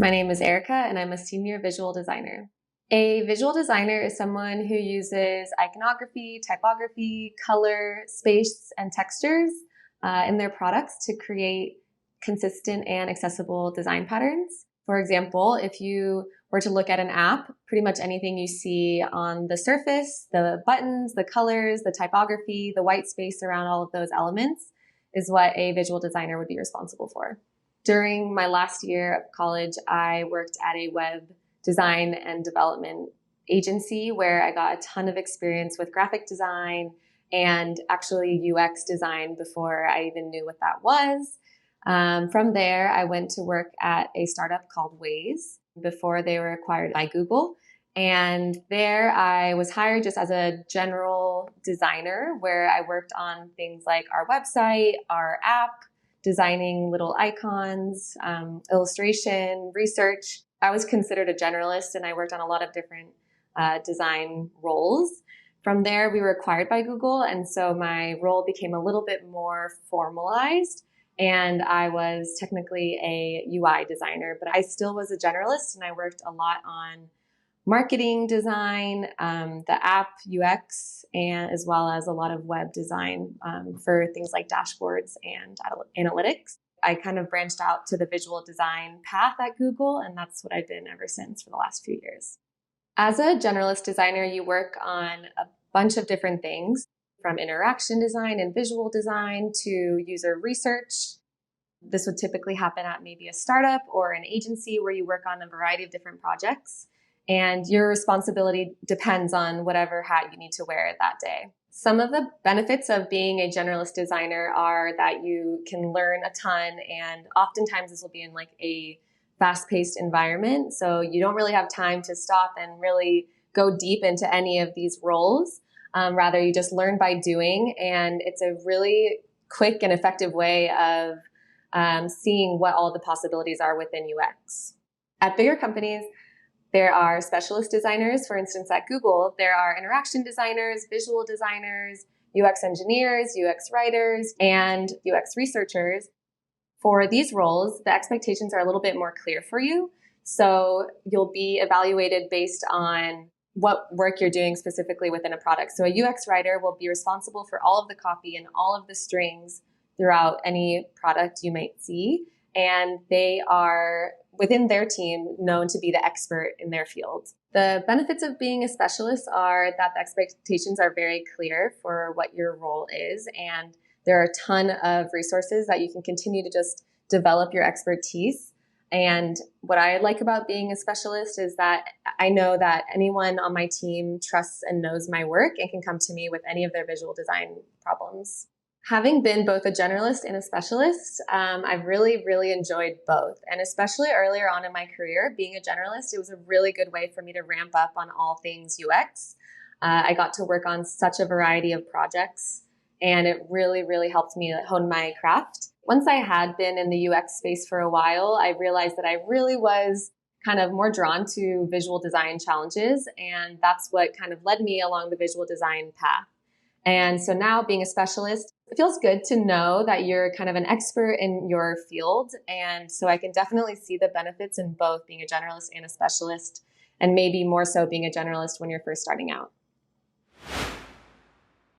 My name is Erika, and I'm a senior visual designer. A visual designer is someone who uses iconography, typography, color, space, and textures in their products to create consistent and accessible design patterns. For example, if you were to look at an app, pretty much anything you see on the surface, the buttons, the colors, the typography, the white space around all of those elements is what a visual designer would be responsible for. During my last year of college, I worked at a web design and development agency where I got a ton of experience with graphic design and actually UX design before I even knew what that was. From there, I went to work at a startup called Waze before they were acquired by Google. And there I was hired just as a general designer where I worked on things like our website, our app, designing little icons, illustration, research. I was considered a generalist and I worked on a lot of different design roles. From there, we were acquired by Google. And so my role became a little bit more formalized. And I was technically a UI designer, but I still was a generalist and I worked a lot on marketing design, the app UX, and as well as a lot of web design for things like dashboards and analytics. I kind of branched out to the visual design path at Google, and that's what I've been ever since for the last few years. As a generalist designer, you work on a bunch of different things, from interaction design and visual design to user research. This would typically happen at maybe a startup or an agency where you work on a variety of different projects. And your responsibility depends on whatever hat you need to wear that day. Some of the benefits of being a generalist designer are that you can learn a ton, and oftentimes this will be in like a fast-paced environment. So you don't really have time to stop and really go deep into any of these roles. Rather, you just learn by doing, and it's a really quick and effective way of seeing what all the possibilities are within UX. At bigger companies, there are specialist designers. For instance, at Google, there are interaction designers, visual designers, UX engineers, UX writers, and UX researchers. For these roles, the expectations are a little bit more clear for you. So you'll be evaluated based on what work you're doing specifically within a product. So a UX writer will be responsible for all of the copy and all of the strings throughout any product you might see. And they are, within their team, known to be the expert in their field. The benefits of being a specialist are that the expectations are very clear for what your role is, and there are a ton of resources that you can continue to just develop your expertise. And what I like about being a specialist is that I know that anyone on my team trusts and knows my work and can come to me with any of their visual design problems. Having been both a generalist and a specialist, I've really, really enjoyed both. And especially earlier on in my career, being a generalist, it was a really good way for me to ramp up on all things UX. I got to work on such a variety of projects, and it really, really helped me hone my craft. Once I had been in the UX space for a while, I realized that I really was kind of more drawn to visual design challenges, and that's what kind of led me along the visual design path. And so now being a specialist, it feels good to know that you're kind of an expert in your field. And so I can definitely see the benefits in both being a generalist and a specialist, and maybe more so being a generalist when you're first starting out.